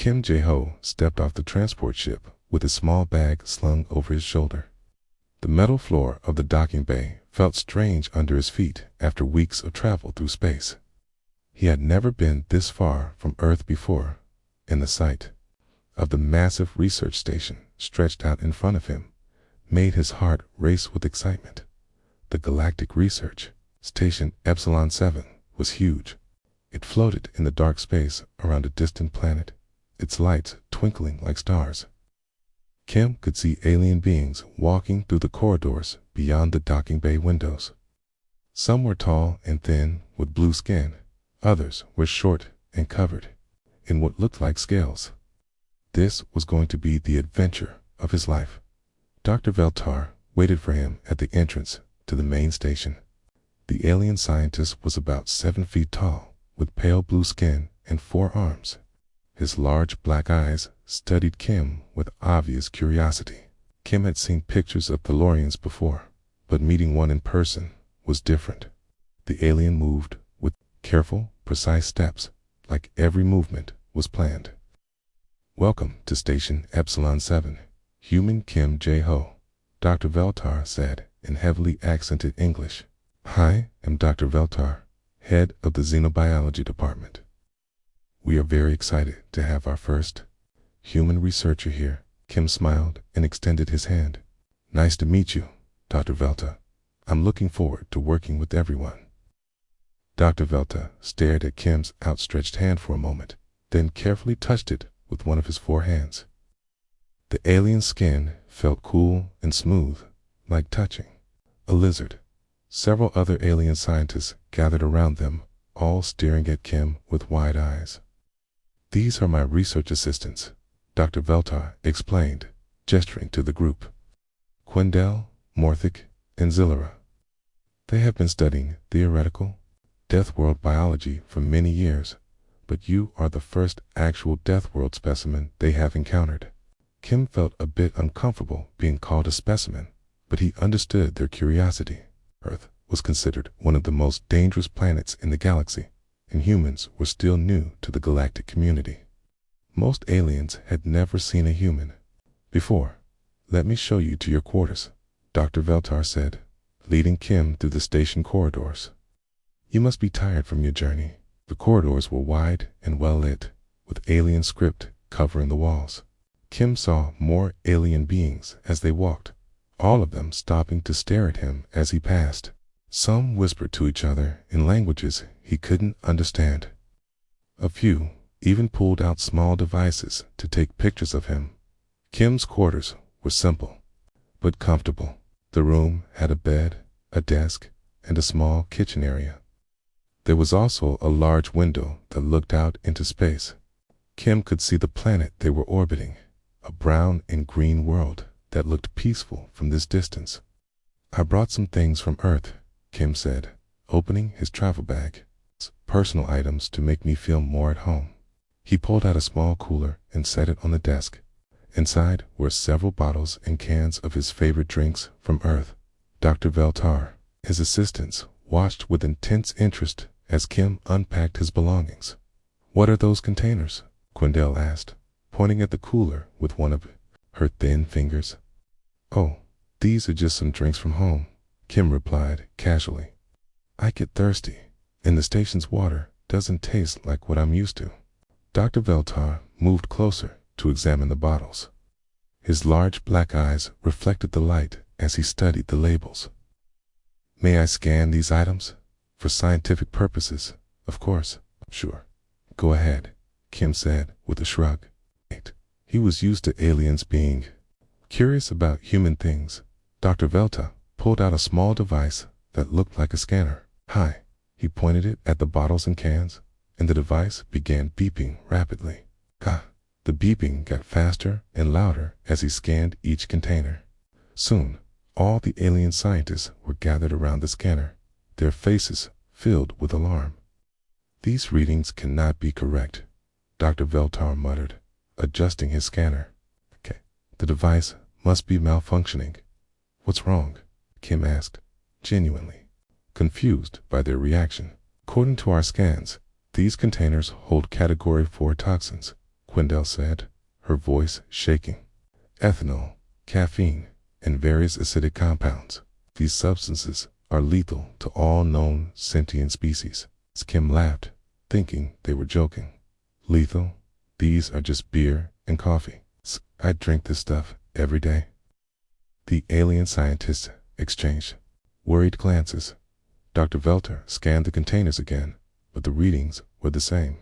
Kim Jae-ho stepped off the transport ship with his small bag slung over his shoulder. The metal floor of the docking bay felt strange under his feet after weeks of travel through space. He had never been this far from Earth before, and the sight of the massive research station stretched out in front of him made his heart race with excitement. The Galactic Research Station Epsilon 7 was huge. It floated in the dark space around a distant planet, its lights twinkling like stars. Kim could see alien beings walking through the corridors beyond the docking bay windows. Some were tall and thin with blue skin. Others were short and covered in what looked like scales. This was going to be the adventure of his life. Dr. Veltar waited for him at the entrance to the main station. The alien scientist was about 7 feet tall, with pale blue skin and 4 arms. His large black eyes studied Kim with obvious curiosity. Kim had seen pictures of Tellurians before, but meeting one in person was different. The alien moved with careful, precise steps, like every movement was planned. "Welcome to Station Epsilon 7, Human Kim Jae-ho," Dr. Veltar said in heavily accented English. "I am Dr. Veltar, head of the Xenobiology Department. We are very excited to have our first human researcher here." Kim smiled and extended his hand. "Nice to meet you, Dr. Veltar. I'm looking forward to working with everyone." Dr. Veltar stared at Kim's outstretched hand for a moment, then carefully touched it with one of his 4 hands. The alien skin felt cool and smooth, like touching a lizard. Several other alien scientists gathered around them, all staring at Kim with wide eyes. "These are my research assistants," Dr. Veltar explained, gesturing to the group. "Quindel, Morthic, and Zillera. They have been studying theoretical Deathworld biology for many years, but you are the first actual Deathworld specimen they have encountered." Kim felt a bit uncomfortable being called a specimen, but he understood their curiosity. Earth was considered one of the most dangerous planets in the galaxy, and humans were still new to the galactic community. Most aliens had never seen a human before. "Let me show you to your quarters," Dr. Veltar said, leading Kim through the station corridors. "You must be tired from your journey." The corridors were wide and well lit, with alien script covering the walls. Kim saw more alien beings as they walked, all of them stopping to stare at him as he passed. Some whispered to each other in languages he couldn't understand. A few even pulled out small devices to take pictures of him. Kim's quarters were simple, but comfortable. The room had a bed, a desk, and a small kitchen area. There was also a large window that looked out into space. Kim could see the planet they were orbiting, a brown and green world that looked peaceful from this distance. "I brought some things from Earth," Kim said, opening his travel bag. "Personal items to make me feel more at home." He pulled out a small cooler and set it on the desk. Inside were several bottles and cans of his favorite drinks from Earth. Dr. Veltar, his assistants, watched with intense interest as Kim unpacked his belongings. "What are those containers?" Quindel asked, pointing at the cooler with one of her thin fingers. "Oh, these are just some drinks from home," Kim replied casually. "I get thirsty, and the station's water doesn't taste like what I'm used to." Dr. Veltar moved closer to examine the bottles. His large black eyes reflected the light as he studied the labels. "May I scan these items? For scientific purposes, of course." "Sure. Go ahead," Kim said with a shrug. He was used to aliens being curious about human things. Dr. Veltar pulled out a small device that looked like a scanner. "Hi." He pointed it at the bottles and cans, and the device began beeping rapidly. The beeping got faster and louder as he scanned each container. Soon, all the alien scientists were gathered around the scanner, their faces filled with alarm. "These readings cannot be correct," Dr. Veltar muttered, adjusting his scanner. "The device must be malfunctioning." "What's wrong?" Kim asked, genuinely confused by their reaction. "According to our scans, these containers hold Category 4 toxins," Quindel said, her voice shaking. Ethanol, caffeine, and various acidic compounds. These substances are lethal to all known sentient species. Kim laughed, thinking they were joking. Lethal? These are just beer and coffee. I drink this stuff every day. The alien scientists exchanged worried glances. Dr. Velter scanned the containers again, but the readings were the same.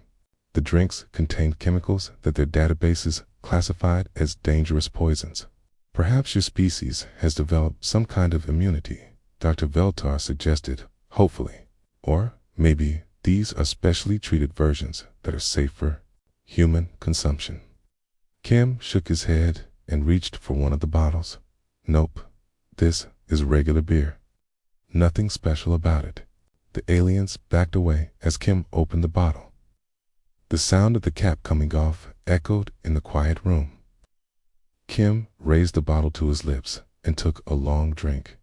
The drinks contained chemicals that their databases classified as dangerous poisons. Perhaps your species has developed some kind of immunity, Dr. Veltar suggested, hopefully. Or maybe these are specially treated versions that are safe for human consumption. Kim shook his head and reached for one of the bottles. Nope, this is regular beer. Nothing special about it. The aliens backed away as Kim opened the bottle. The sound of the cap coming off echoed in the quiet room. Kim raised the bottle to his lips and took a long drink.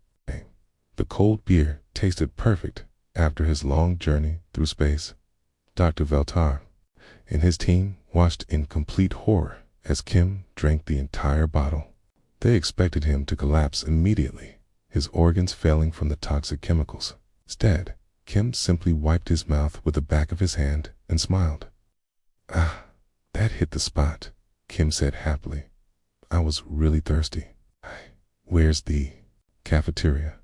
The cold beer tasted perfect after his long journey through space. Dr. Veltar and his team watched in complete horror as Kim drank the entire bottle. They expected him to collapse immediately, his organs failing from the toxic chemicals. Instead, Kim simply wiped his mouth with the back of his hand and smiled. Ah, that hit the spot, Kim said happily. I was really thirsty. Where's the cafeteria?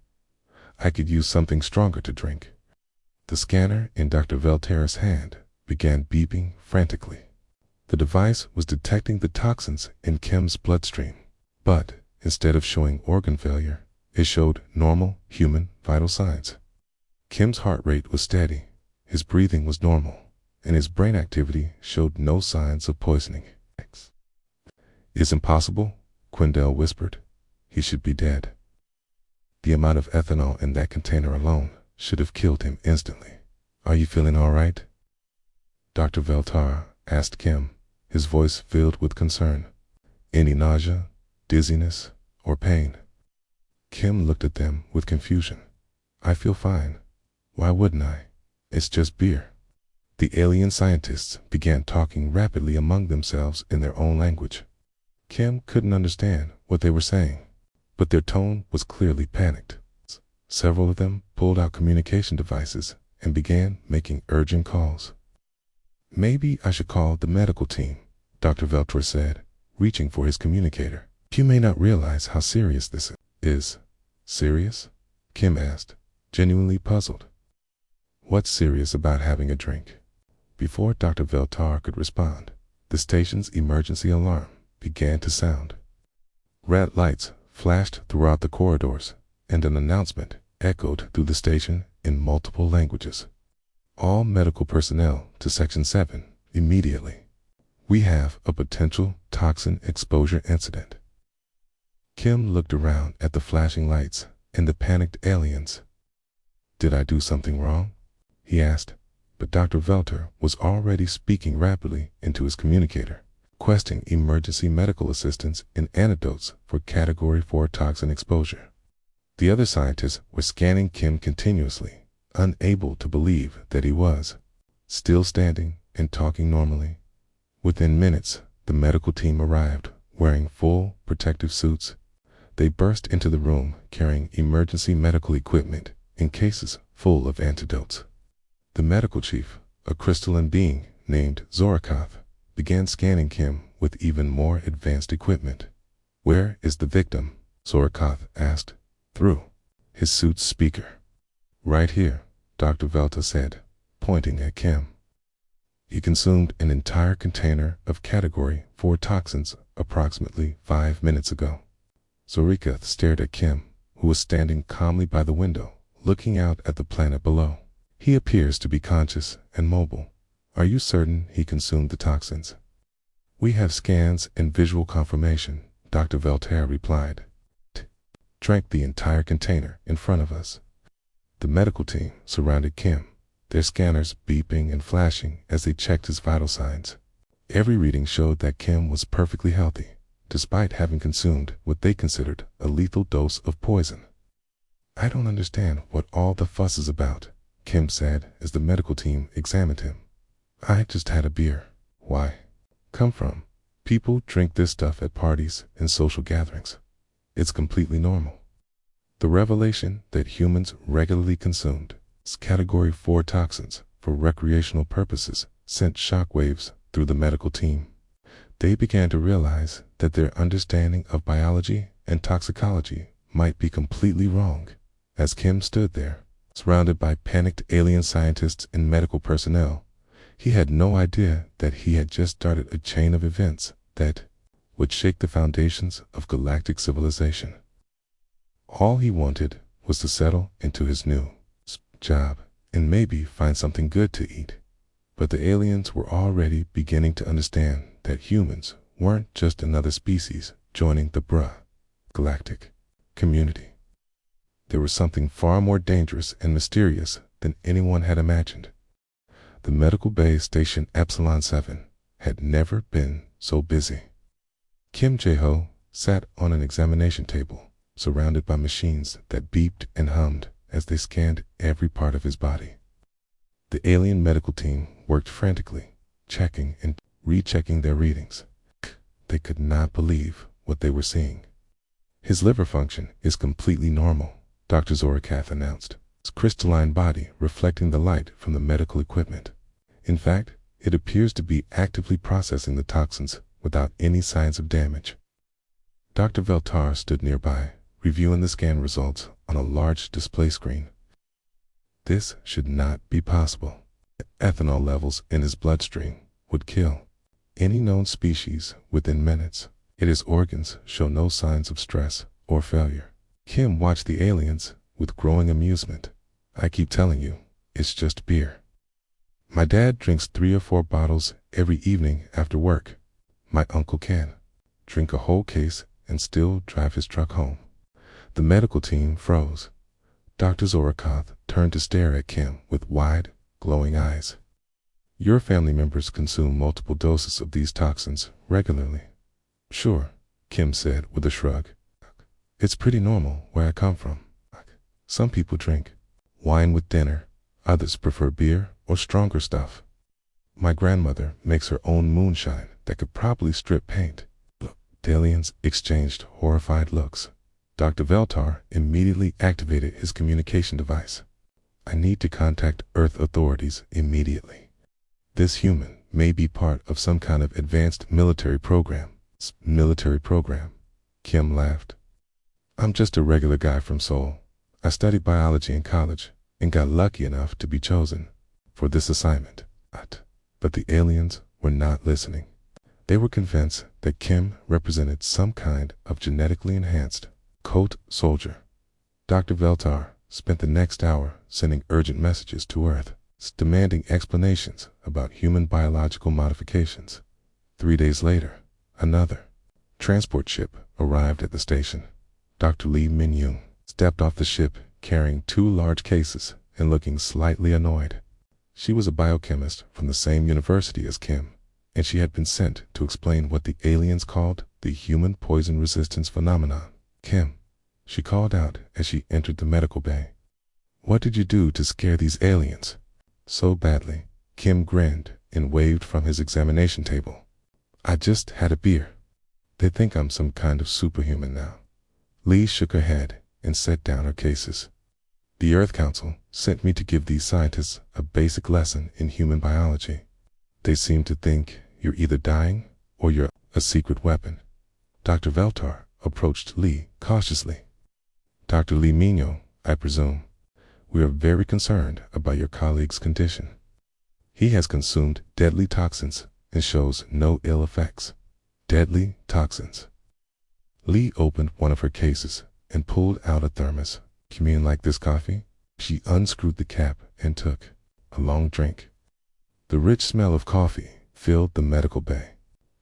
I could use something stronger to drink. The scanner in Dr. Velter's hand began beeping frantically. The device was detecting the toxins in Kim's bloodstream, but instead of showing organ failure, it showed normal human vital signs. Kim's heart rate was steady, his breathing was normal, and his brain activity showed no signs of poisoning. It's impossible, Quindel whispered. He should be dead. The amount of ethanol in that container alone should have killed him instantly. Are you feeling all right? Dr. Veltar asked Kim, his voice filled with concern. Any nausea, dizziness, or pain? Kim looked at them with confusion. I feel fine. Why wouldn't I? It's just beer. The alien scientists began talking rapidly among themselves in their own language. Kim couldn't understand what they were saying, but their tone was clearly panicked. Several of them pulled out communication devices and began making urgent calls. Maybe I should call the medical team, Dr. Veltor said, reaching for his communicator. You may not realize how serious this is. Serious? Kim asked, genuinely puzzled. What's serious about having a drink? Before Dr. Veltar could respond, the station's emergency alarm began to sound. Red lights flashed throughout the corridors, and an announcement echoed through the station in multiple languages. All medical personnel to Section 7 immediately. We have a potential toxin exposure incident. Kim looked around at the flashing lights and the panicked aliens. Did I do something wrong? He asked, but Dr. Velter was already speaking rapidly into his communicator, requesting emergency medical assistance and antidotes for Category 4 toxin exposure. The other scientists were scanning Kim continuously, unable to believe that he was still standing and talking normally. Within minutes, the medical team arrived, wearing full protective suits. They burst into the room carrying emergency medical equipment and cases full of antidotes. The medical chief, a crystalline being named Zorakath, began scanning Kim with even more advanced equipment. Where is the victim? Zorakath asked, through his suit's speaker. Right here, Dr. Velta said, pointing at Kim. He consumed an entire container of Category 4 toxins approximately 5 minutes ago. Zorakath stared at Kim, who was standing calmly by the window, looking out at the planet below. He appears to be conscious and mobile. Are you certain he consumed the toxins? We have scans and visual confirmation, Dr. Velter replied. Drank the entire container in front of us. The medical team surrounded Kim, their scanners beeping and flashing as they checked his vital signs. Every reading showed that Kim was perfectly healthy, despite having consumed what they considered a lethal dose of poison. I don't understand what all the fuss is about, Kim said as the medical team examined him. I just had a beer. Why? come from. People drink this stuff at parties and social gatherings. It's completely normal. The revelation that humans regularly consumed Category 4 toxins for recreational purposes sent shockwaves through the medical team. They began to realize that their understanding of biology and toxicology might be completely wrong. As Kim stood there, surrounded by panicked alien scientists and medical personnel, he had no idea that he had just started a chain of events that would shake the foundations of galactic civilization. All he wanted was to settle into his new job and maybe find something good to eat. But the aliens were already beginning to understand that humans weren't just another species joining the galactic community. There was something far more dangerous and mysterious than anyone had imagined. The medical bay station Epsilon 7 had never been so busy. Kim Jae-ho sat on an examination table, surrounded by machines that beeped and hummed as they scanned every part of his body. The alien medical team worked frantically, checking and rechecking their readings. They could not believe what they were seeing. His liver function is completely normal, Dr. Zorakath announced, his crystalline body reflecting the light from the medical equipment. In fact, it appears to be actively processing the toxins without any signs of damage. Dr. Veltar stood nearby, reviewing the scan results on a large display screen. This should not be possible. The ethanol levels in his bloodstream would kill any known species within minutes. Yet his organs show no signs of stress or failure. Kim watched the aliens with growing amusement. I keep telling you, it's just beer. My dad drinks 3 or 4 bottles every evening after work. My uncle can drink a whole case and still drive his truck home. The medical team froze. Dr. Zorakath turned to stare at Kim with wide, glowing eyes. Your family members consume multiple doses of these toxins regularly. Sure, Kim said with a shrug. It's pretty normal where I come from. Some people drink wine with dinner, others prefer beer or stronger stuff. My grandmother makes her own moonshine that could probably strip paint. The aliens exchanged horrified looks. Dr. Veltar immediately activated his communication device. I need to contact Earth authorities immediately. This human may be part of some kind of advanced military program. Military program? Kim laughed. I'm just a regular guy from Seoul. I studied biology in college and got lucky enough to be chosen for this assignment. But the aliens were not listening. They were convinced that Kim represented some kind of genetically enhanced cult soldier. Dr. Veltar spent the next hour sending urgent messages to Earth, demanding explanations about human biological modifications. 3 days later, another transport ship arrived at the station. Dr. Lee Min-young stepped off the ship carrying 2 large cases and looking slightly annoyed. She was a biochemist from the same university as Kim, and she had been sent to explain what the aliens called the human poison resistance phenomenon. Kim, she called out as she entered the medical bay. What did you do to scare these aliens so badly? Kim grinned and waved from his examination table. I just had a beer. They think I'm some kind of superhuman now. Lee shook her head and set down her cases. The Earth Council sent me to give these scientists a basic lesson in human biology. They seem to think you're either dying or you're a secret weapon. Dr. Veltar approached Lee cautiously. Dr. Lee Min-young, I presume. We are very concerned about your colleague's condition. He has consumed deadly toxins and shows no ill effects. Deadly toxins. Lee opened one of her cases and pulled out a thermos. You mean like this coffee? She unscrewed the cap and took a long drink. The rich smell of coffee filled the medical bay.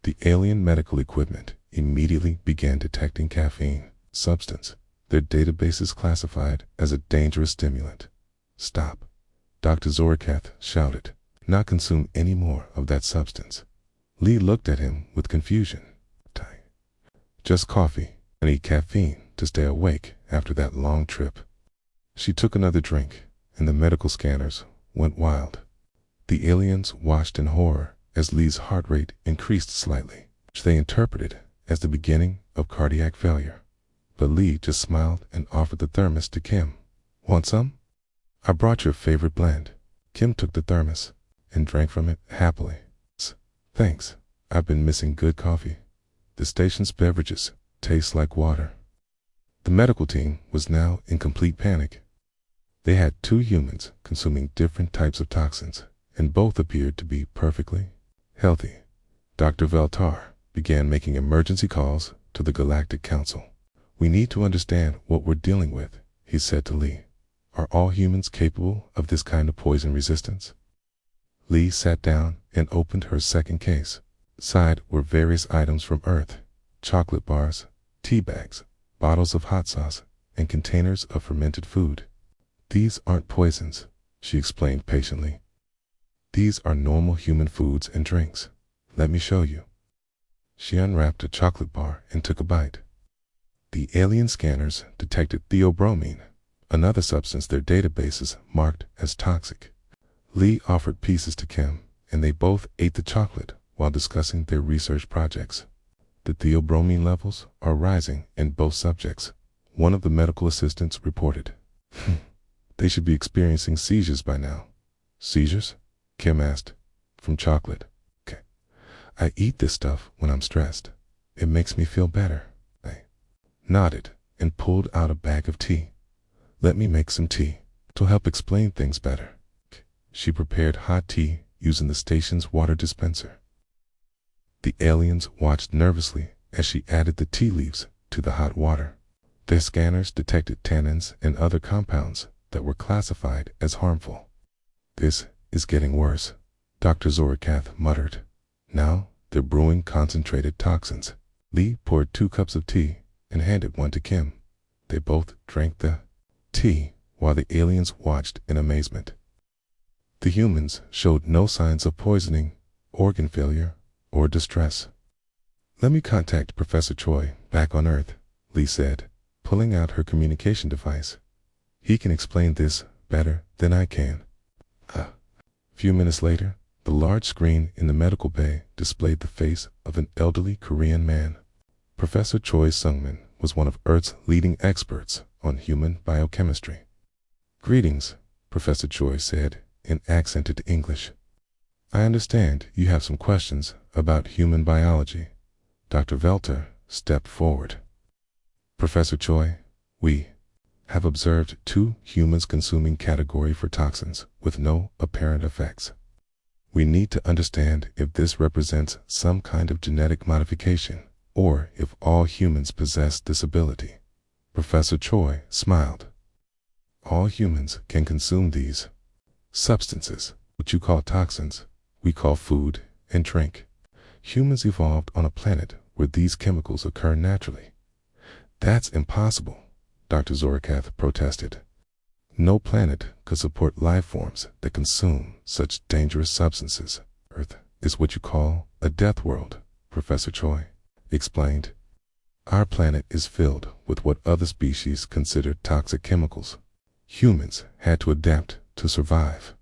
The alien medical equipment immediately began detecting caffeine substance. Their databases classified as a dangerous stimulant. Stop, Dr. Zorakath shouted. Not consume any more of that substance. Lee looked at him with confusion. Just coffee. I need caffeine to stay awake after that long trip. She took another drink, and the medical scanners went wild. The aliens watched in horror as Lee's heart rate increased slightly, which they interpreted as the beginning of cardiac failure. But Lee just smiled and offered the thermos to Kim. "Want some? I brought your favorite blend." Kim took the thermos and drank from it happily. "Thanks. I've been missing good coffee. The station's beverages taste like water." The medical team was now in complete panic. They had 2 humans consuming different types of toxins, and both appeared to be perfectly healthy. Dr. Veltar began making emergency calls to the Galactic Council. "We need to understand what we're dealing with," he said to Lee. "Are all humans capable of this kind of poison resistance?" Lee sat down and opened her second case. Inside were various items from Earth: chocolate bars, tea bags, bottles of hot sauce, and containers of fermented food. "These aren't poisons," she explained patiently. "These are normal human foods and drinks. Let me show you." She unwrapped a chocolate bar and took a bite. The alien scanners detected theobromine, another substance their databases marked as toxic. Lee offered pieces to Kim, and they both ate the chocolate while discussing their research projects. "The theobromine levels are rising in both subjects," one of the medical assistants reported. "They should be experiencing seizures by now." "Seizures?" Kim asked. "From chocolate." "Okay. I eat this stuff when I'm stressed. It makes me feel better." I nodded and pulled out a bag of tea. "Let me make some tea. It'll help explain things better." She prepared hot tea using the station's water dispenser. The aliens watched nervously as she added the tea leaves to the hot water. Their scanners detected tannins and other compounds that were classified as harmful. "This is getting worse," Dr. Zorikath muttered. "Now they're brewing concentrated toxins." Lee poured 2 cups of tea and handed one to Kim. They both drank the tea while the aliens watched in amazement. The humans showed no signs of poisoning, organ failure, or distress. "Let me contact Professor Choi back on Earth," Lee said, pulling out her communication device. "He can explain this better than I can." A few minutes later, the large screen in the medical bay displayed the face of an elderly Korean man. Professor Choi Sungmin was one of Earth's leading experts on human biochemistry. "Greetings," Professor Choi said in accented English. "I understand you have some questions about human biology." Dr. Veltar stepped forward. "Professor Choi, we have observed 2 humans consuming category 4 toxins with no apparent effects. We need to understand if this represents some kind of genetic modification or if all humans possess this ability." Professor Choi smiled. "All humans can consume these substances, what you call toxins, we call food and drink. Humans evolved on a planet where these chemicals occur naturally." "That's impossible," Dr. Zorikath protested. "No planet could support life forms that consume such dangerous substances. Earth is what you call a death world," Professor Choi explained. "Our planet is filled with what other species consider toxic chemicals. Humans had to adapt to survive."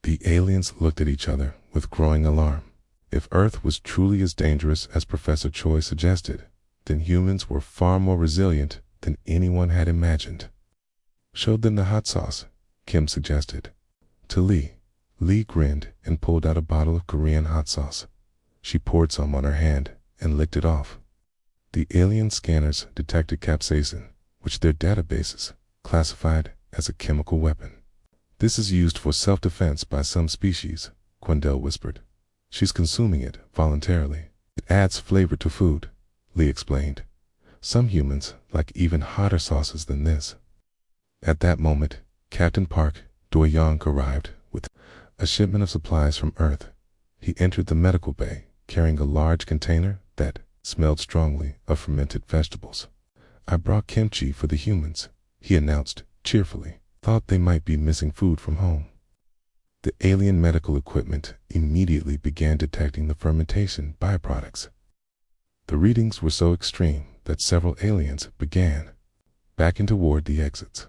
The aliens looked at each other with growing alarm. If Earth was truly as dangerous as Professor Choi suggested, then humans were far more resilient than anyone had imagined. "Show them the hot sauce," Kim suggested. To Lee, Lee grinned and pulled out a bottle of Korean hot sauce. She poured some on her hand and licked it off. The alien scanners detected capsaicin, which their databases classified as a chemical weapon. "This is used for self-defense by some species," Quendell whispered. "She's consuming it voluntarily. It adds flavor to food," Lee explained. "Some humans like even hotter sauces than this." At that moment, Captain Park Do-young arrived with a shipment of supplies from Earth. He entered the medical bay carrying a large container that smelled strongly of fermented vegetables. "I brought kimchi for the humans," he announced cheerfully. "Thought they might be missing food from home." The alien medical equipment immediately began detecting the fermentation byproducts. The readings were so extreme that several aliens began backing toward the exits.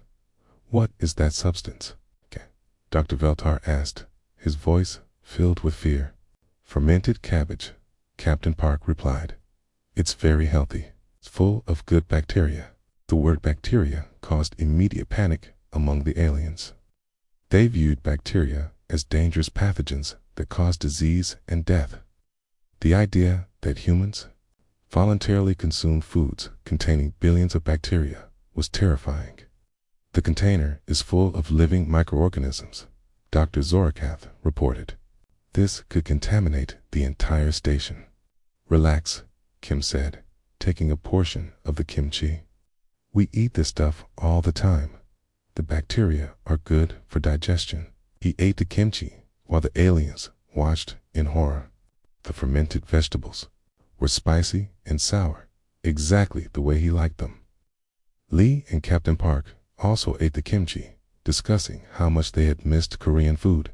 "What is that substance?" Dr. Veltar asked, his voice filled with fear. Fermented cabbage, Captain Park replied. It's very healthy. It's full of good bacteria. The word bacteria caused immediate panic among the aliens. They viewed bacteria as dangerous pathogens that cause disease and death. The idea that humans voluntarily consume foods containing billions of bacteria was terrifying. The container is full of living microorganisms, Dr. Zorakath reported. This could contaminate the entire station. Relax, Kim said, taking a portion of the kimchi. We eat this stuff all the time. The bacteria are good for digestion. He ate the kimchi while the aliens watched in horror. The fermented vegetables were spicy and sour, exactly the way he liked them. Lee and Captain Park also ate the kimchi, discussing how much they had missed Korean food.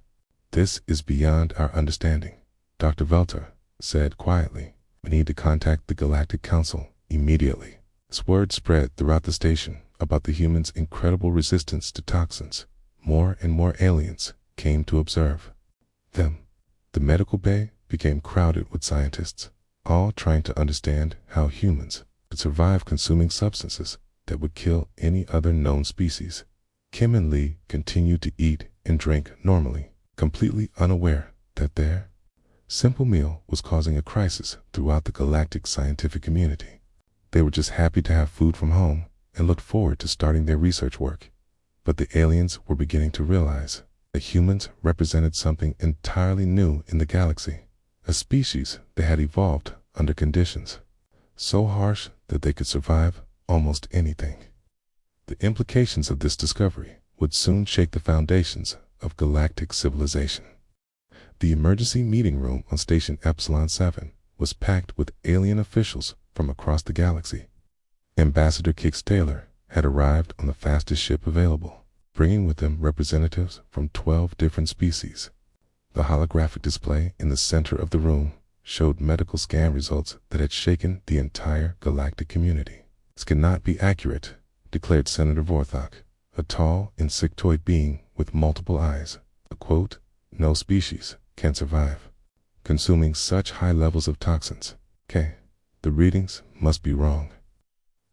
This is beyond our understanding, Dr. Veltar said quietly. We need to contact the Galactic Council immediately. This word spread throughout the station about the humans' incredible resistance to toxins. More and more aliens came to observe them. The medical bay became crowded with scientists, all trying to understand how humans could survive consuming substances that would kill any other known species. Kim and Lee continued to eat and drink normally, completely unaware that their simple meal was causing a crisis throughout the galactic scientific community. They were just happy to have food from home and looked forward to starting their research work. But the aliens were beginning to realize that humans represented something entirely new in the galaxy, a species that had evolved under conditions so harsh that they could survive almost anything. The implications of this discovery would soon shake the foundations of galactic civilization. The emergency meeting room on Station Epsilon 7 was packed with alien officials from across the galaxy. Ambassador Kix Taylor had arrived on the fastest ship available, bringing with him representatives from 12 different species. The holographic display in the center of the room showed medical scan results that had shaken the entire galactic community. This cannot be accurate, declared Senator Vorthok, a tall insectoid being with multiple eyes. A quote, no species can survive consuming such high levels of toxins. The readings must be wrong.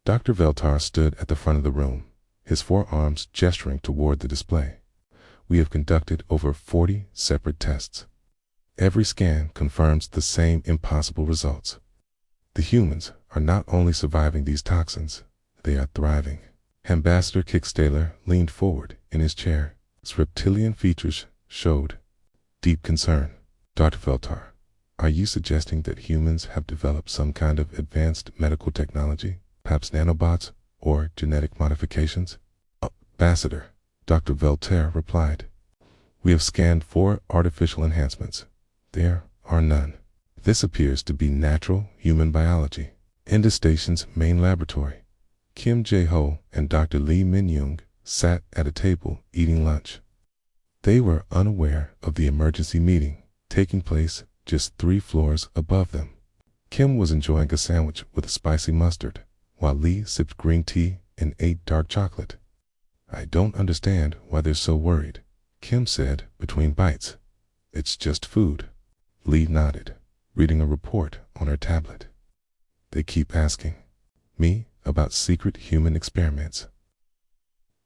Dr. Veltar stood at the front of the room, his forearms gesturing toward the display. We have conducted over 40 separate tests. Every scan confirms the same impossible results. The humans are not only surviving these toxins, they are thriving. Ambassador Kix Taylor leaned forward in his chair. His reptilian features showed deep concern. Dr. Veltar, are you suggesting that humans have developed some kind of advanced medical technology, perhaps nanobots or genetic modifications? Ambassador, Dr. Veltar replied. We have scanned 4 artificial enhancements. There are none. This appears to be natural human biology. In the station's main laboratory, Kim Jae-ho and Dr. Lee Min-young sat at a table eating lunch. They were unaware of the emergency meeting taking place just 3 floors above them. Kim was enjoying a sandwich with spicy mustard, while Lee sipped green tea and ate dark chocolate. I don't understand why they're so worried, Kim said between bites. It's just food. Lee nodded, reading a report on her tablet. They keep asking me about secret human experiments.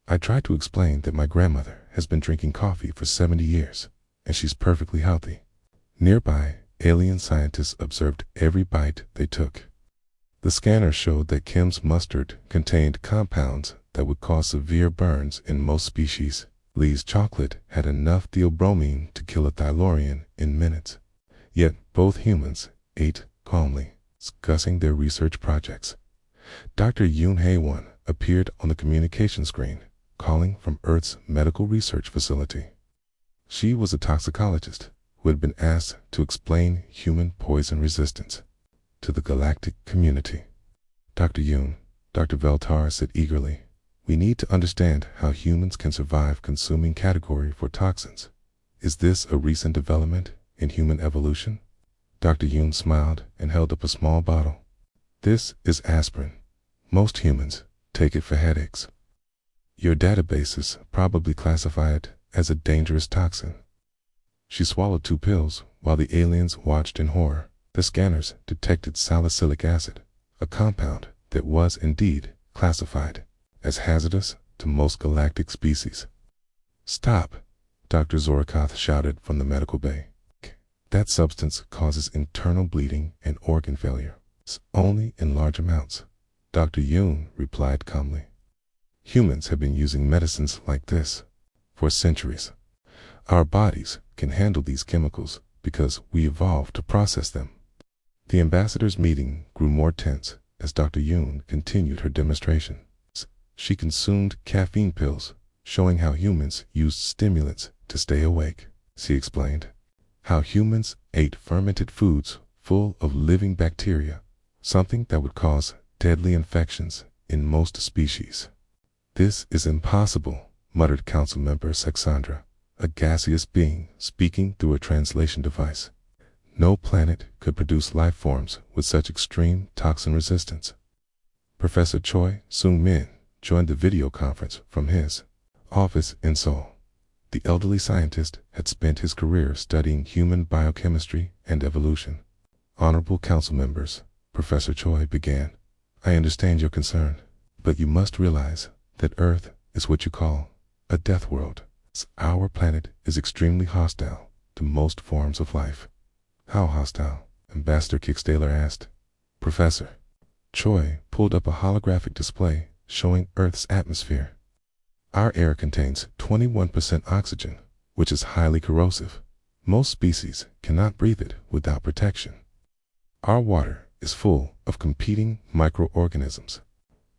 I tried to explain that my grandmother has been drinking coffee for 70 years, and she's perfectly healthy. Nearby, alien scientists observed every bite they took. The scanner showed that Kim's mustard contained compounds that would cause severe burns in most species. Lee's chocolate had enough theobromine to kill a Thylorian in minutes. Yet both humans ate calmly, discussing their research projects. Dr. Yoon Hae-won appeared on the communication screen, calling from Earth's medical research facility. She was a toxicologist who had been asked to explain human poison resistance to the galactic community. Dr. Yoon, Dr. Veltar said eagerly, we need to understand how humans can survive consuming category for toxins. Is this a recent development in human evolution? Dr. Yoon smiled and held up a small bottle. This is aspirin. Most humans take it for headaches. Your databases probably classify it as a dangerous toxin. She swallowed 2 pills while the aliens watched in horror. The scanners detected salicylic acid, a compound that was indeed classified as hazardous to most galactic species. "Stop," Dr. Zorikoth shouted from the medical bay. "That substance causes internal bleeding and organ failure. It's only in large amounts," Dr. Yoon replied calmly. "Humans have been using medicines like this for centuries. Our bodies can handle these chemicals because we evolved to process them." The ambassador's meeting grew more tense as Dr. Yoon continued her demonstration. She consumed caffeine pills, showing how humans used stimulants to stay awake. She explained how humans ate fermented foods full of living bacteria, something that would cause deadly infections in most species. "This is impossible," muttered Council Member Sexandra, a gaseous being speaking through a translation device. "No planet could produce life forms with such extreme toxin resistance." Professor Choi Sung-min joined the video conference from his office in Seoul. The elderly scientist had spent his career studying human biochemistry and evolution. "Honorable council members," Professor Choi began, "I understand your concern, but you must realize that Earth is what you call a death world. Our planet is extremely hostile to most forms of life." "How hostile?" Ambassador Kickstaler asked. Professor Choi pulled up a holographic display showing Earth's atmosphere. "Our air contains 21% oxygen, which is highly corrosive. Most species cannot breathe it without protection. Our water is full of competing microorganisms.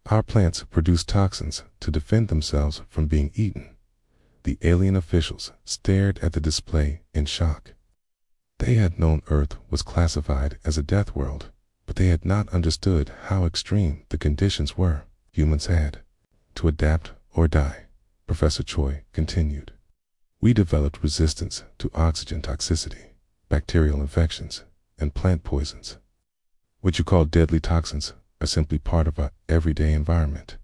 Our plants produce toxins to defend themselves from being eaten." The alien officials stared at the display in shock. They had known Earth was classified as a death world, but they had not understood how extreme the conditions were. Humans had to adapt or die, Professor Choi continued. "We developed resistance to oxygen toxicity, bacterial infections, and plant poisons. What you call deadly toxins are simply part of our everyday environment."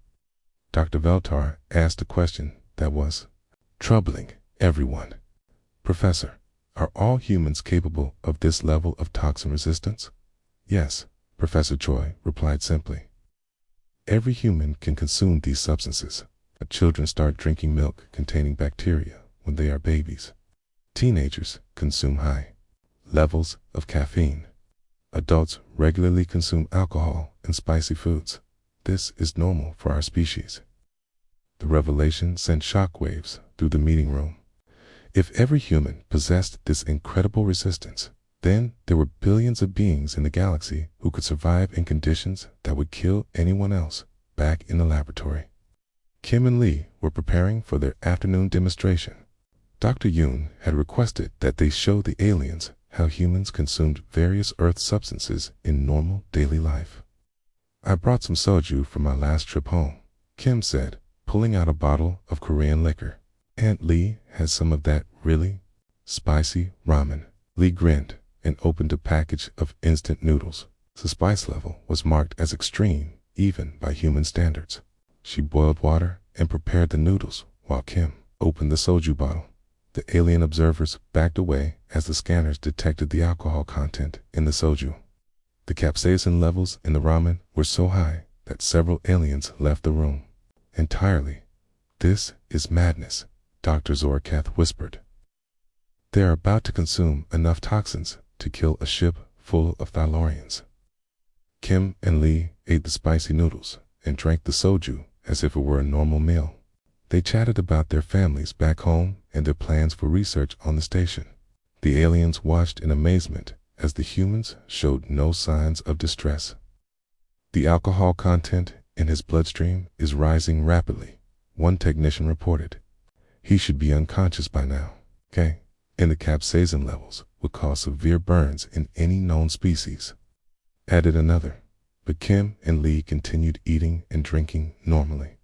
Dr. Veltar asked a question that was troubling everyone. "Professor, are all humans capable of this level of toxin resistance?" "Yes," Professor Choi replied simply. "Every human can consume these substances. Children start drinking milk containing bacteria when they are babies. Teenagers consume high levels of caffeine. Adults regularly consume alcohol and spicy foods. This is normal for our species." The revelation sent shockwaves through the meeting room. If every human possessed this incredible resistance, then there were billions of beings in the galaxy who could survive in conditions that would kill anyone else. Back in the laboratory, Kim and Lee were preparing for their afternoon demonstration. Dr. Yoon had requested that they show the aliens how humans consumed various Earth substances in normal daily life. "I brought some soju from my last trip home," Kim said, pulling out a bottle of Korean liquor. "Aunt Lee has some of that really spicy ramen." Lee grinned and opened a package of instant noodles. The spice level was marked as extreme even by human standards. She boiled water and prepared the noodles while Kim opened the soju bottle. The alien observers backed away as the scanners detected the alcohol content in the soju. The capsaicin levels in the ramen were so high that several aliens left the room entirely. "This is madness," Dr. Zorikath whispered. "They are about to consume enough toxins to kill a ship full of Thalorians." Kim and Lee ate the spicy noodles and drank the soju as if it were a normal meal. They chatted about their families back home and their plans for research on the station. The aliens watched in amazement as the humans showed no signs of distress. "The alcohol content in his bloodstream is rising rapidly," one technician reported. "He should be unconscious by now. And the capsaicin levels would cause severe burns in any known species," added another. But Kim and Lee continued eating and drinking normally.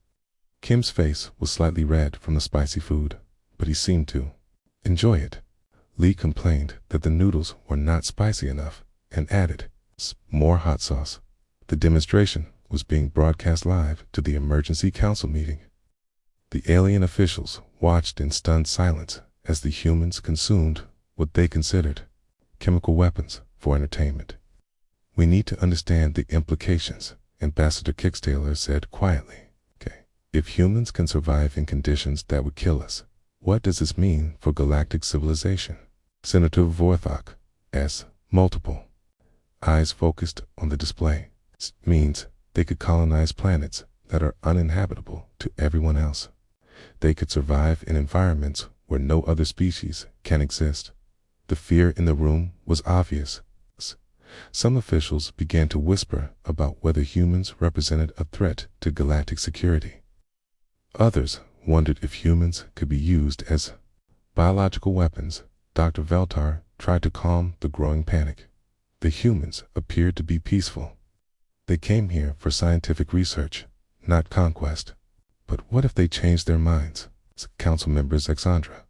Kim's face was slightly red from the spicy food, but he seemed to enjoy it. Lee complained that the noodles were not spicy enough and added more hot sauce. The demonstration was being broadcast live to the emergency council meeting. The alien officials watched in stunned silence as the humans consumed what they considered chemical weapons for entertainment. "We need to understand the implications," Ambassador Kickstaler said quietly. If humans can survive in conditions that would kill us, what does this mean for galactic civilization? Senator Vorthok, multiple eyes focused on the display. Means they could colonize planets that are uninhabitable to everyone else. They could survive in environments where no other species can exist. The fear in the room was obvious. Some officials began to whisper about whether humans represented a threat to galactic security. Others wondered if humans could be used as biological weapons. Dr. Veltar tried to calm the growing panic. The humans appeared to be peaceful. They came here for scientific research, not conquest. But what if they changed their minds? Council member Alexandra.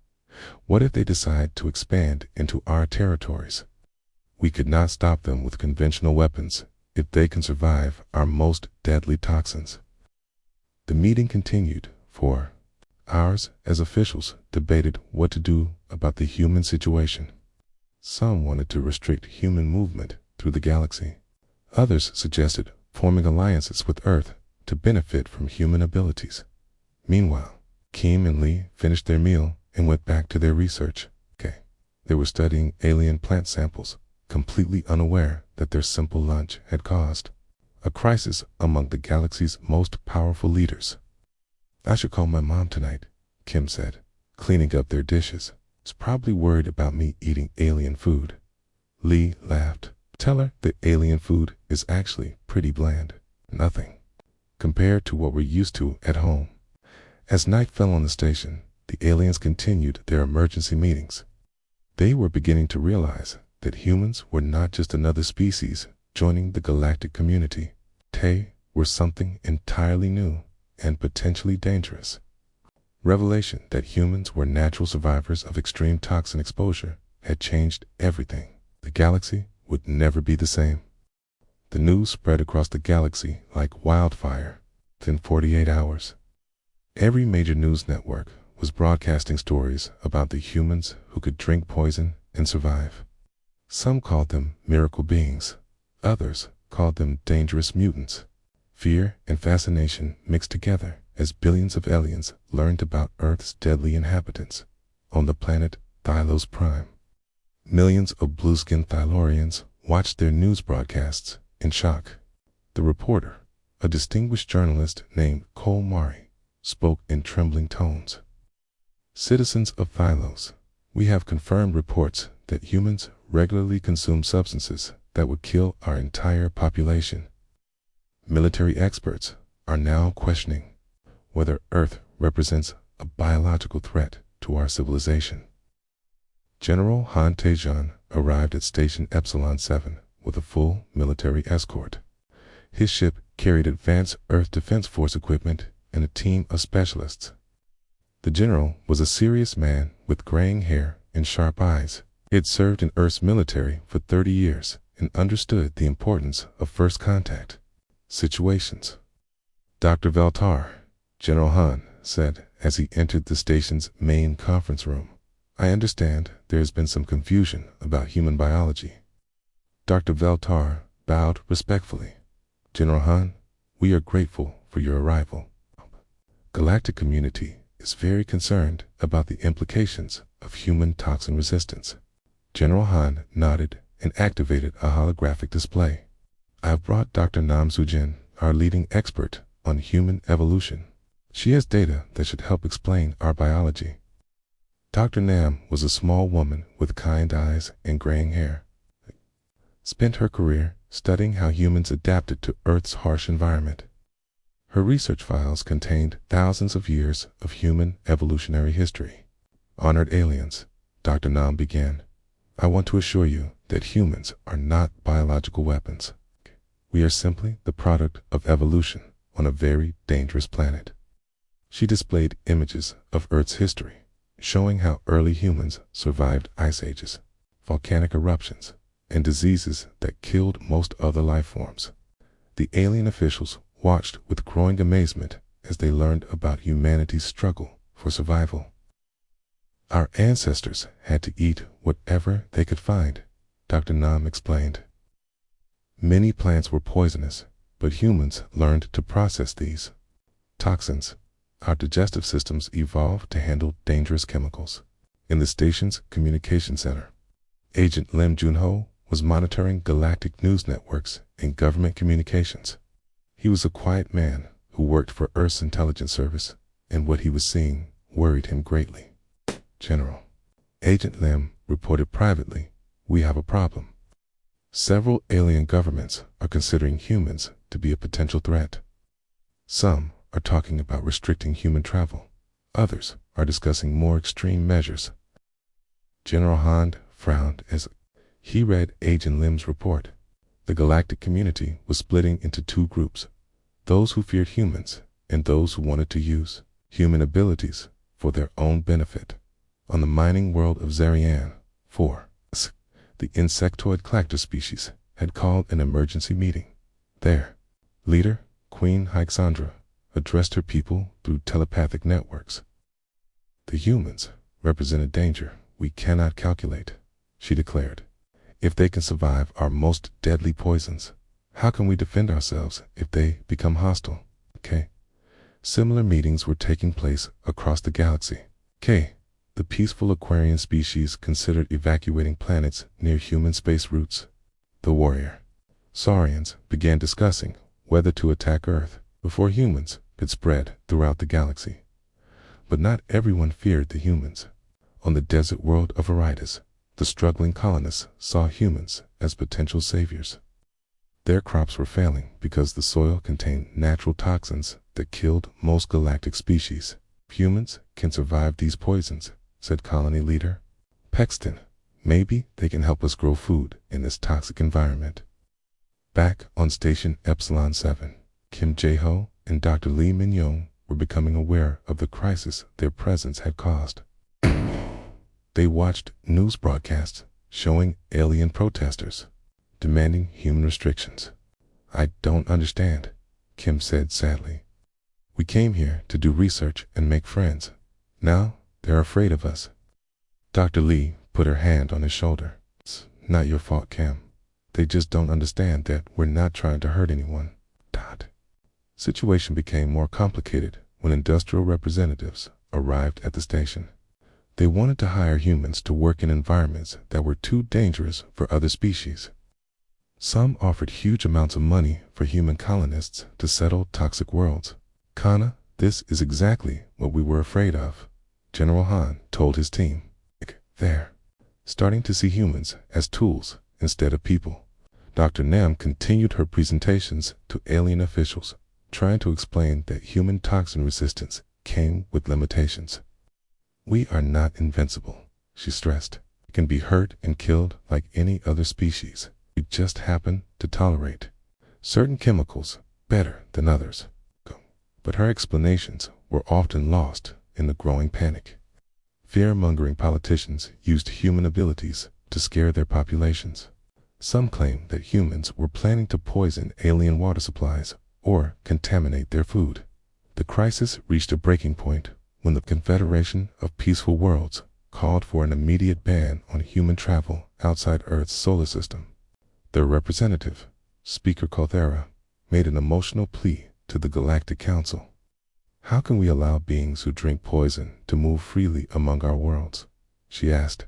What if they decide to expand into our territories? We could not stop them with conventional weapons if they can survive our most deadly toxins. The meeting continued for hours as officials debated what to do about the human situation. Some wanted to restrict human movement through the galaxy. Others suggested forming alliances with Earth to benefit from human abilities. Meanwhile, Kim and Lee finished their meal and went back to their research. They were studying alien plant samples, completely unaware that their simple lunch had caused a crisis among the galaxy's most powerful leaders. "I should call my mom tonight," Kim said, cleaning up their dishes. "She's probably worried about me eating alien food." Lee laughed. "Tell her the alien food is actually pretty bland. Nothing compared to what we're used to at home." As night fell on the station, the aliens continued their emergency meetings. They were beginning to realize that humans were not just another species joining the galactic community. They were something entirely new and potentially dangerous. Revelation that humans were natural survivors of extreme toxin exposure had changed everything. The galaxy would never be the same. The news spread across the galaxy like wildfire within 48 hours. Every major news network was broadcasting stories about the humans who could drink poison and survive. Some called them miracle beings. Others called them dangerous mutants. Fear and fascination mixed together as billions of aliens learned about Earth's deadly inhabitants on the planet Thylos Prime. Millions of blue-skinned Thylorians watched their news broadcasts in shock. The reporter, a distinguished journalist named Cole Mari, spoke in trembling tones. "Citizens of Thylos, we have confirmed reports that humans regularly consume substances that would kill our entire population. Military experts are now questioning whether Earth represents a biological threat to our civilization." General Han Taejan arrived at Station Epsilon 7 with a full military escort. His ship carried advanced Earth Defense Force equipment and a team of specialists. The general was a serious man with graying hair and sharp eyes. He had served in Earth's military for 30 years and understood the importance of first contact situations. "Dr. Veltar," General Han said as he entered the station's main conference room, "I understand there has been some confusion about human biology." Dr. Veltar bowed respectfully. "General Han, we are grateful for your arrival. Galactic community is very concerned about the implications of human toxin resistance." General Han nodded and activated a holographic display. "I have brought Dr. Nam Sujin, our leading expert on human evolution. She has data that should help explain our biology." Dr. Nam was a small woman with kind eyes and graying hair. Spent her career studying how humans adapted to Earth's harsh environment. Her research files contained thousands of years of human evolutionary history. "Honored aliens," Dr. Nam began, "I want to assure you that humans are not biological weapons. We are simply the product of evolution on a very dangerous planet." She displayed images of Earth's history, showing how early humans survived ice ages, volcanic eruptions, and diseases that killed most other life forms. The alien officials watched with growing amazement as they learned about humanity's struggle for survival. Our ancestors had to eat whatever they could find, Dr. Nam explained. Many plants were poisonous, but humans learned to process these toxins. Our digestive systems evolved to handle dangerous chemicals. In the station's communication center, Agent Lim Junho was monitoring galactic news networks and government communications. He was a quiet man who worked for Earth's intelligence service, and what he was seeing worried him greatly. General, Agent Lim reported privately, "We have a problem. Several alien governments are considering humans to be a potential threat. Some are talking about restricting human travel. Others are discussing more extreme measures." General Han frowned as he read Agent Lim's report. The galactic community was splitting into two groups: those who feared humans and those who wanted to use human abilities for their own benefit. On the mining world of Zarian, 4, the insectoid clactor species had called an emergency meeting. Their leader, Queen Hyxandra, addressed her people through telepathic networks. "The humans represent a danger we cannot calculate," she declared. "If they can survive our most deadly poisons, how can we defend ourselves if they become hostile?" Similar meetings were taking place across the galaxy. The peaceful Aquarian species considered evacuating planets near human space routes. The warrior Saurians began discussing whether to attack Earth before humans could spread throughout the galaxy. But not everyone feared the humans. On the desert world of Aridas, the struggling colonists saw humans as potential saviors. Their crops were failing because the soil contained natural toxins that killed most galactic species. "Humans can survive these poisons," said colony leader Paxton. "Maybe they can help us grow food in this toxic environment." Back on Station Epsilon 7, Kim Jae-ho and Dr. Lee Min-young were becoming aware of the crisis their presence had caused. They watched news broadcasts showing alien protesters demanding human restrictions. "I don't understand," Kim said sadly. "We came here to do research and make friends. Now they're afraid of us." Dr. Lee put her hand on his shoulder. "It's not your fault, Kim. They just don't understand that we're not trying to hurt anyone." Situation became more complicated when industrial representatives arrived at the station. They wanted to hire humans to work in environments that were too dangerous for other species. Some offered huge amounts of money for human colonists to settle toxic worlds. "Kana, this is exactly what we were afraid of," General Han told his team. "They're starting to see humans as tools instead of people." Dr. Nam continued her presentations to alien officials, trying to explain that human toxin resistance came with limitations. "We are not invincible," she stressed. "We can be hurt and killed like any other species. We just happen to tolerate certain chemicals better than others." But her explanations were often lost in the growing panic. Fear-mongering politicians used human abilities to scare their populations. Some claimed that humans were planning to poison alien water supplies or contaminate their food. The crisis reached a breaking point when the Confederation of Peaceful Worlds called for an immediate ban on human travel outside Earth's solar system. Their representative, Speaker Kothera, made an emotional plea to the Galactic Council. "How can we allow beings who drink poison to move freely among our worlds?" she asked.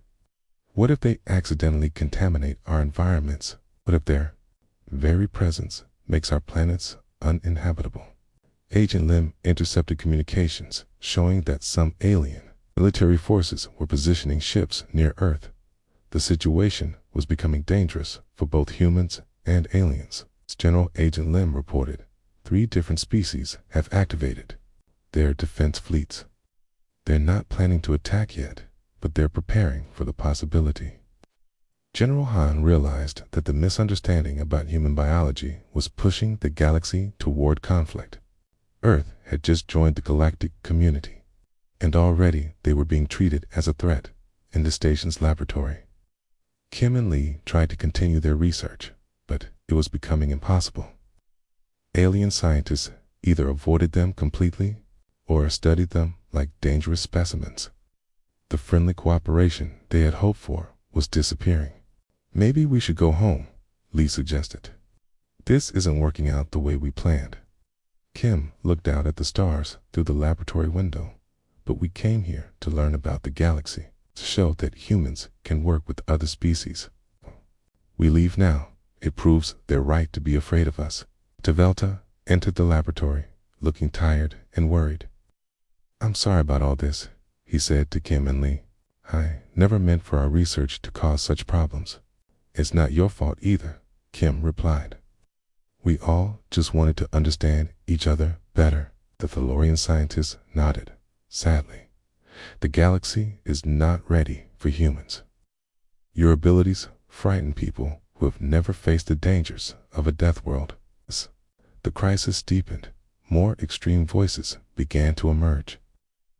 "What if they accidentally contaminate our environments? What if their very presence makes our planets uninhabitable?" Agent Lim intercepted communications showing that some alien military forces were positioning ships near Earth. The situation was becoming dangerous for both humans and aliens. General Agent Lim reported 3 different species have activated their defense fleets. They're not planning to attack yet, but they're preparing for the possibility. General Han realized that the misunderstanding about human biology was pushing the galaxy toward conflict. Earth had just joined the galactic community, and already they were being treated as a threat in the station's laboratory. Kim and Lee tried to continue their research, but it was becoming impossible. Alien scientists either avoided them completely or studied them like dangerous specimens. The friendly cooperation they had hoped for was disappearing. Maybe we should go home, Lee suggested. This isn't working out the way we planned. Kim looked out at the stars through the laboratory window. But we came here to learn about the galaxy, to show that humans can work with other species. We leave now. It proves they're right to be afraid of us. Tevelta entered the laboratory, looking tired and worried. I'm sorry about all this, he said to Kim and Lee. I never meant for our research to cause such problems. It's not your fault either, Kim replied. We all just wanted to understand each other better. The Thalorian scientist nodded. Sadly, the galaxy is not ready for humans. Your abilities frighten people who have never faced the dangers of a death world. The crisis deepened. More extreme voices began to emerge.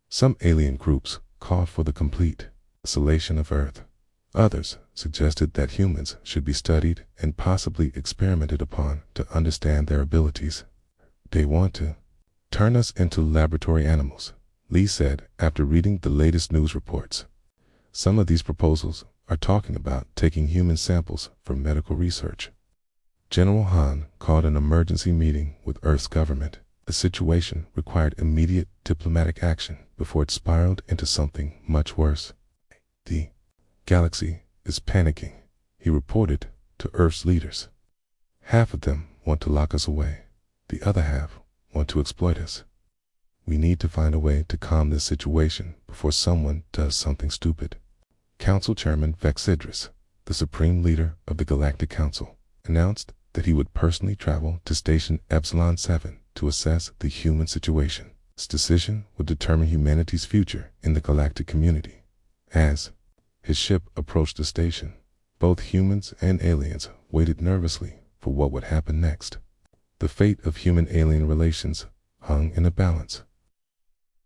Some alien groups called for the complete isolation of Earth. Others suggested that humans should be studied and possibly experimented upon to understand their abilities. They want to turn us into laboratory animals, Lee said after reading the latest news reports. Some of these proposals are talking about taking human samples for medical research. General Han called an emergency meeting with Earth's government. The situation required immediate diplomatic action before it spiraled into something much worse. The galaxy is panicking, he reported to Earth's leaders. Half of them want to lock us away. The other half want to exploit us. We need to find a way to calm this situation before someone does something stupid. Council Chairman Vexidris, the supreme leader of the Galactic Council, announced that he would personally travel to Station Epsilon 7 to assess the human situation. This decision would determine humanity's future in the galactic community. As his ship approached the station, both humans and aliens waited nervously for what would happen next. The fate of human-alien relations hung in a balance,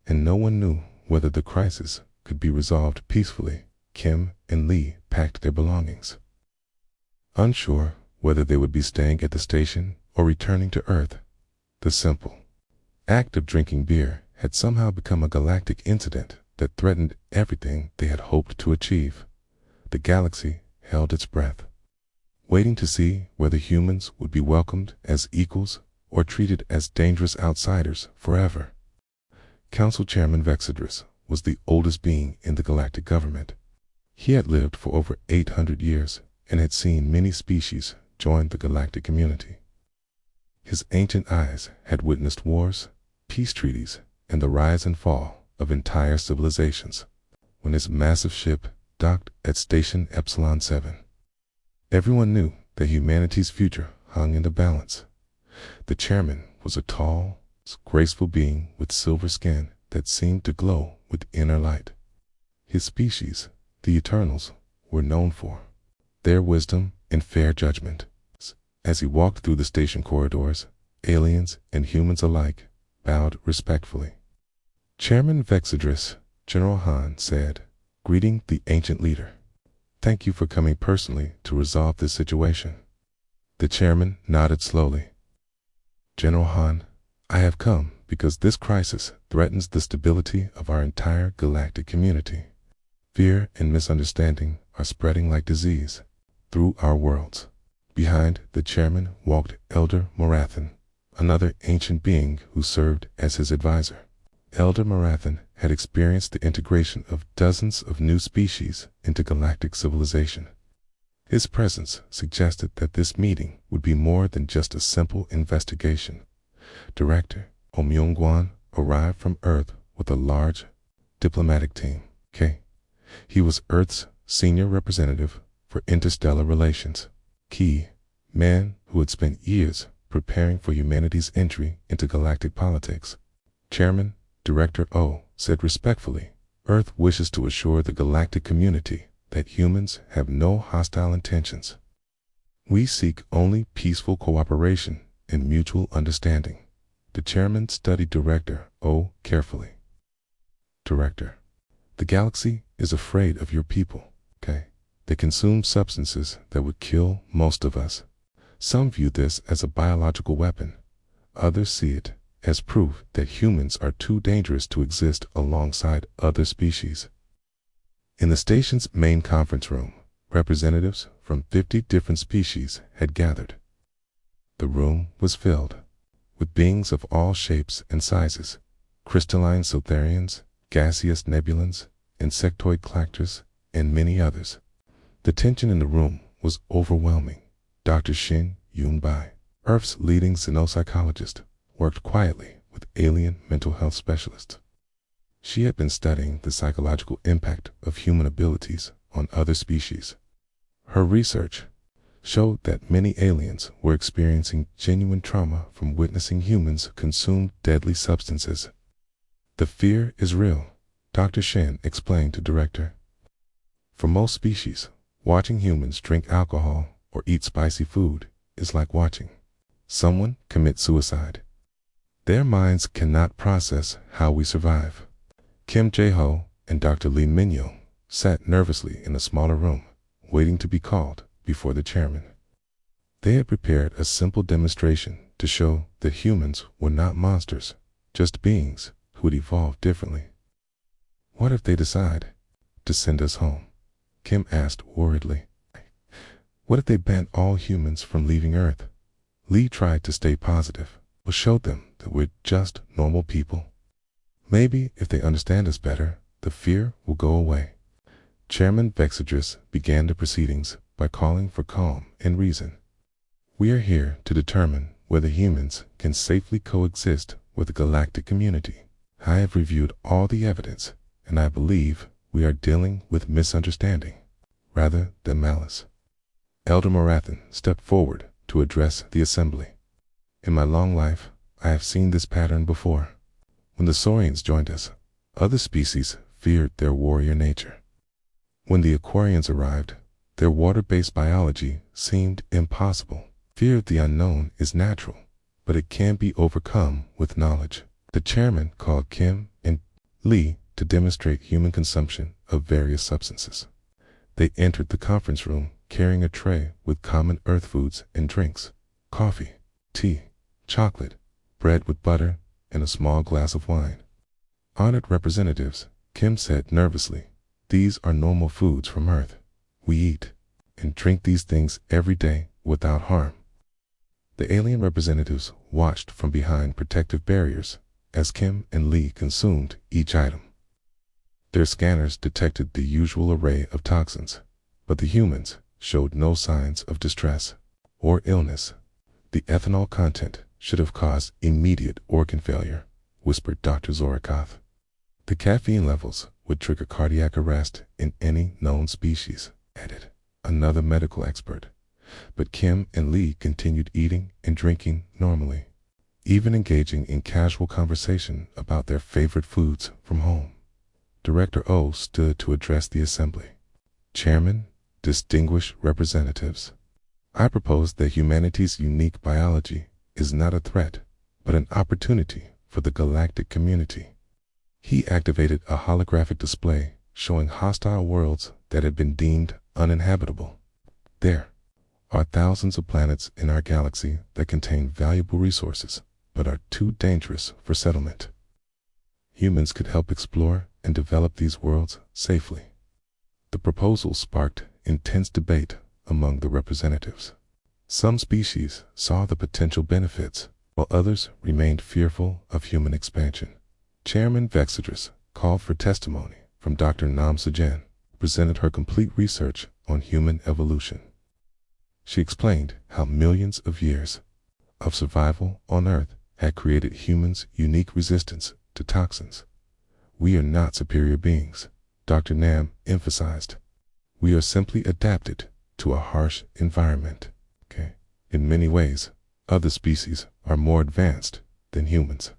and no one knew whether the crisis could be resolved peacefully. Kim and Lee packed their belongings, unsure whether they would be staying at the station or returning to Earth. The simple act of drinking beer had somehow become a galactic incident that threatened everything they had hoped to achieve. The galaxy held its breath, waiting to see whether humans would be welcomed as equals or treated as dangerous outsiders forever. Council Chairman Vexidris was the oldest being in the galactic government. He had lived for over 800 years and had seen many species join the galactic community. His ancient eyes had witnessed wars, peace treaties, and the rise and fall of entire civilizations. When his massive ship docked at Station Epsilon 7, everyone knew that humanity's future hung in the balance. The chairman was a tall, graceful being with silver skin that seemed to glow with inner light. His species, the Eternals, were known for their wisdom and fair judgment. As he walked through the station corridors, aliens and humans alike bowed respectfully. Chairman Vexidris, General Han said, greeting the ancient leader. Thank you for coming personally to resolve this situation. The chairman nodded slowly. General Han, I have come because this crisis threatens the stability of our entire galactic community. Fear and misunderstanding are spreading like disease through our worlds. Behind the chairman walked Elder Morathan, another ancient being who served as his advisor. Elder Morathan had experienced the integration of dozens of new species into galactic civilization. His presence suggested that this meeting would be more than just a simple investigation. Director Omyungwan arrived from Earth with a large diplomatic team. He was Earth's senior representative for interstellar relations. Man who had spent years preparing for humanity's entry into galactic politics. Chairman Director O said respectfully, Earth wishes to assure the galactic community that humans have no hostile intentions. We seek only peaceful cooperation and mutual understanding. The chairman studied Director O carefully. Director, the galaxy is afraid of your people. They consume substances that would kill most of us. Some view this as a biological weapon. Others see it as proof that humans are too dangerous to exist alongside other species. In the station's main conference room, representatives from 50 different species had gathered. The room was filled with beings of all shapes and sizes: crystalline Soltharians, gaseous nebulans, insectoid clactors, and many others. The tension in the room was overwhelming. Dr. Shin Yun-bai, Earth's leading xenopsychologist, worked quietly with alien mental health specialists. She had been studying the psychological impact of human abilities on other species. Her research showed that many aliens were experiencing genuine trauma from witnessing humans consume deadly substances. The fear is real, Dr. Shin explained to Director. For most species, watching humans drink alcohol or eat spicy food is like watching someone commit suicide. Their minds cannot process how we survive. Kim Jae-ho and Dr. Lee Min-yo sat nervously in a smaller room, waiting to be called before the chairman. They had prepared a simple demonstration to show that humans were not monsters, just beings who had evolved differently. What if they decide to send us home? Kim asked worriedly. What if they banned all humans from leaving Earth? Lee tried to stay positive. We'll show them that we're just normal people. Maybe if they understand us better, the fear will go away. Chairman Vexidris began the proceedings by calling for calm and reason. We are here to determine whether humans can safely coexist with the galactic community. I have reviewed all the evidence, and I believe we are dealing with misunderstanding rather than malice. Elder Morathan stepped forward to address the assembly. In my long life, I have seen this pattern before. When the Saurians joined us, other species feared their warrior nature. When the Aquarians arrived, their water-based biology seemed impossible. Fear of the unknown is natural, but it can be overcome with knowledge. The chairman called Kim and Lee to demonstrate human consumption of various substances. They entered the conference room carrying a tray with common earth foods and drinks: coffee, tea, chocolate, bread with butter, and a small glass of wine. Honored representatives, Kim said nervously, these are normal foods from Earth. We eat and drink these things every day without harm. The alien representatives watched from behind protective barriers as Kim and Lee consumed each item. Their scanners detected the usual array of toxins, but the humans showed no signs of distress or illness. The ethanol content should have caused immediate organ failure, whispered Dr. Zorikoth. The caffeine levels would trigger cardiac arrest in any known species, added another medical expert. But Kim and Lee continued eating and drinking normally, even engaging in casual conversation about their favorite foods from home. Director O stood to address the assembly. Chairman, distinguished representatives, I propose that humanity's unique biology is not a threat, but an opportunity for the galactic community. He activated a holographic display showing hostile worlds that had been deemed uninhabitable. There are thousands of planets in our galaxy that contain valuable resources, but are too dangerous for settlement. Humans could help explore and develop these worlds safely. The proposal sparked intense debate among the representatives. Some species saw the potential benefits, while others remained fearful of human expansion. Chairman Vexidris called for testimony from Dr. Nam Sajen, who presented her complete research on human evolution. She explained how millions of years of survival on Earth had created humans' unique resistance to toxins. We are not superior beings, Dr. Nam emphasized. We are simply adapted to a harsh environment. In many ways, other species are more advanced than humans.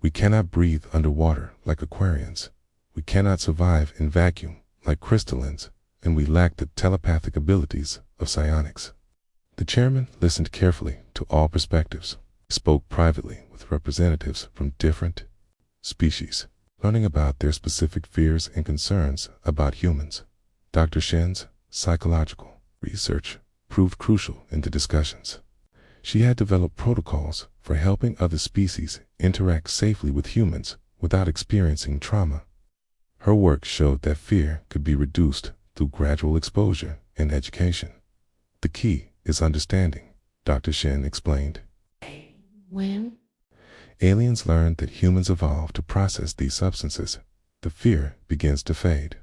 We cannot breathe underwater like Aquarians. We cannot survive in vacuum like crystallines, and we lack the telepathic abilities of psionics. The chairman listened carefully to all perspectives. He spoke privately with representatives from different species, learning about their specific fears and concerns about humans. Dr. Shen's psychological research proved crucial in the discussions. She had developed protocols for helping other species interact safely with humans without experiencing trauma. Her work showed that fear could be reduced through gradual exposure and education. The key is understanding, Dr. Shin explained. When? Aliens learned that humans evolved to process these substances. The fear begins to fade.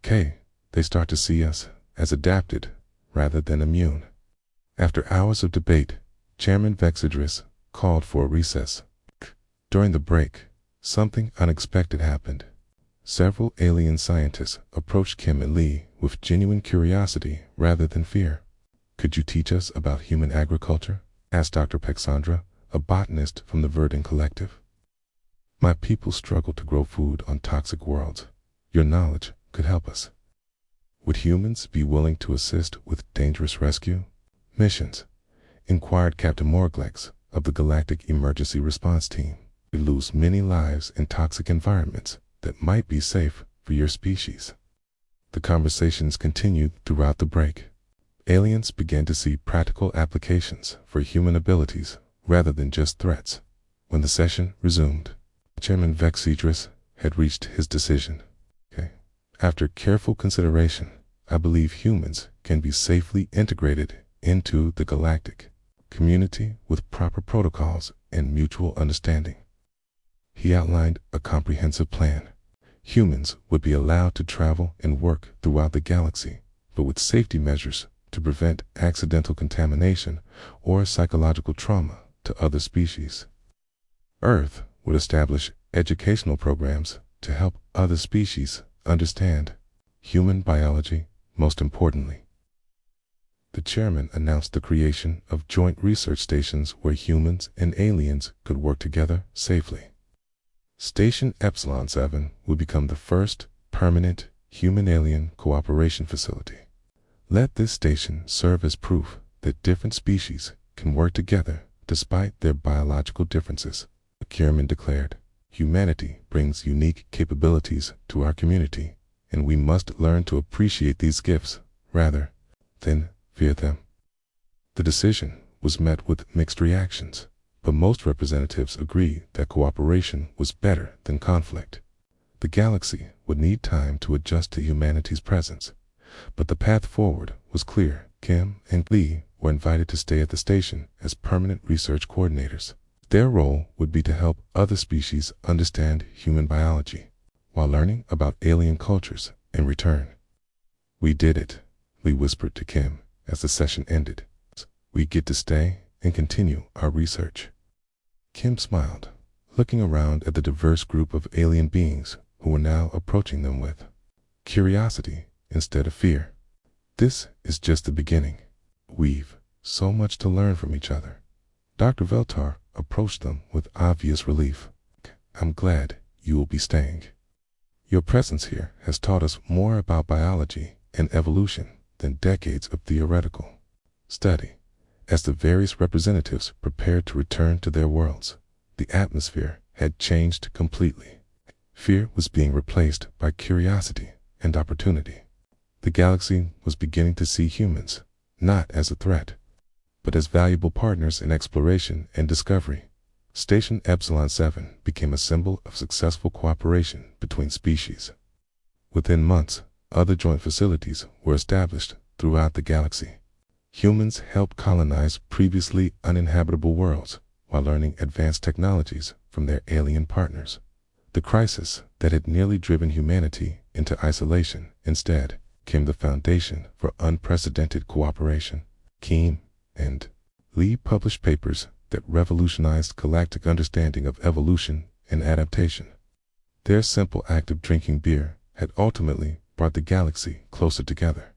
They start to see us as adapted rather than immune. After hours of debate, Chairman Vexidris called for a recess. During the break, something unexpected happened. Several alien scientists approached Kim and Lee with genuine curiosity rather than fear. "Could you teach us about human agriculture?" asked Dr. Pexandra, a botanist from the Verdant Collective. "My people struggle to grow food on toxic worlds. Your knowledge could help us." "Would humans be willing to assist with dangerous rescue missions?" inquired Captain Morglex of the Galactic Emergency Response Team. "We lose many lives in toxic environments that might be safe for your species." The conversations continued throughout the break. Aliens began to see practical applications for human abilities rather than just threats. When the session resumed, Chairman Vexidris had reached his decision. "After careful consideration, I believe humans can be safely integrated into the galactic community with proper protocols and mutual understanding." He outlined a comprehensive plan. Humans would be allowed to travel and work throughout the galaxy, but with safety measures to prevent accidental contamination or psychological trauma to other species. Earth would establish educational programs to help other species understand human biology, most importantly. The chairman announced the creation of joint research stations where humans and aliens could work together safely. Station Epsilon 7 would become the first permanent human-alien cooperation facility. Let this station serve as proof that different species can work together despite their biological differences, the chairman declared. "Humanity brings unique capabilities to our community, and we must learn to appreciate these gifts rather than fear them." The decision was met with mixed reactions, but most representatives agreed that cooperation was better than conflict. The galaxy would need time to adjust to humanity's presence, but the path forward was clear. Kim and Lee were invited to stay at the station as permanent research coordinators. Their role would be to help other species understand human biology, while learning about alien cultures in return. "We did it," Lee whispered to Kim as the session ended. "We get to stay and continue our research." Kim smiled, looking around at the diverse group of alien beings who were now approaching them with curiosity instead of fear. "This is just the beginning. We've so much to learn from each other." Dr. Veltar approached them with obvious relief. "I'm glad you will be staying. Your presence here has taught us more about biology and evolution than decades of theoretical study." As the various representatives prepared to return to their worlds, the atmosphere had changed completely. Fear was being replaced by curiosity and opportunity. The galaxy was beginning to see humans not as a threat, but as valuable partners in exploration and discovery. Station Epsilon 7 became a symbol of successful cooperation between species. Within months, other joint facilities were established throughout the galaxy. Humans helped colonize previously uninhabitable worlds while learning advanced technologies from their alien partners. The crisis that had nearly driven humanity into isolation instead became the foundation for unprecedented cooperation. Kim and Lee published papers that revolutionized galactic understanding of evolution and adaptation. Their simple act of drinking beer had ultimately brought the galaxy closer together.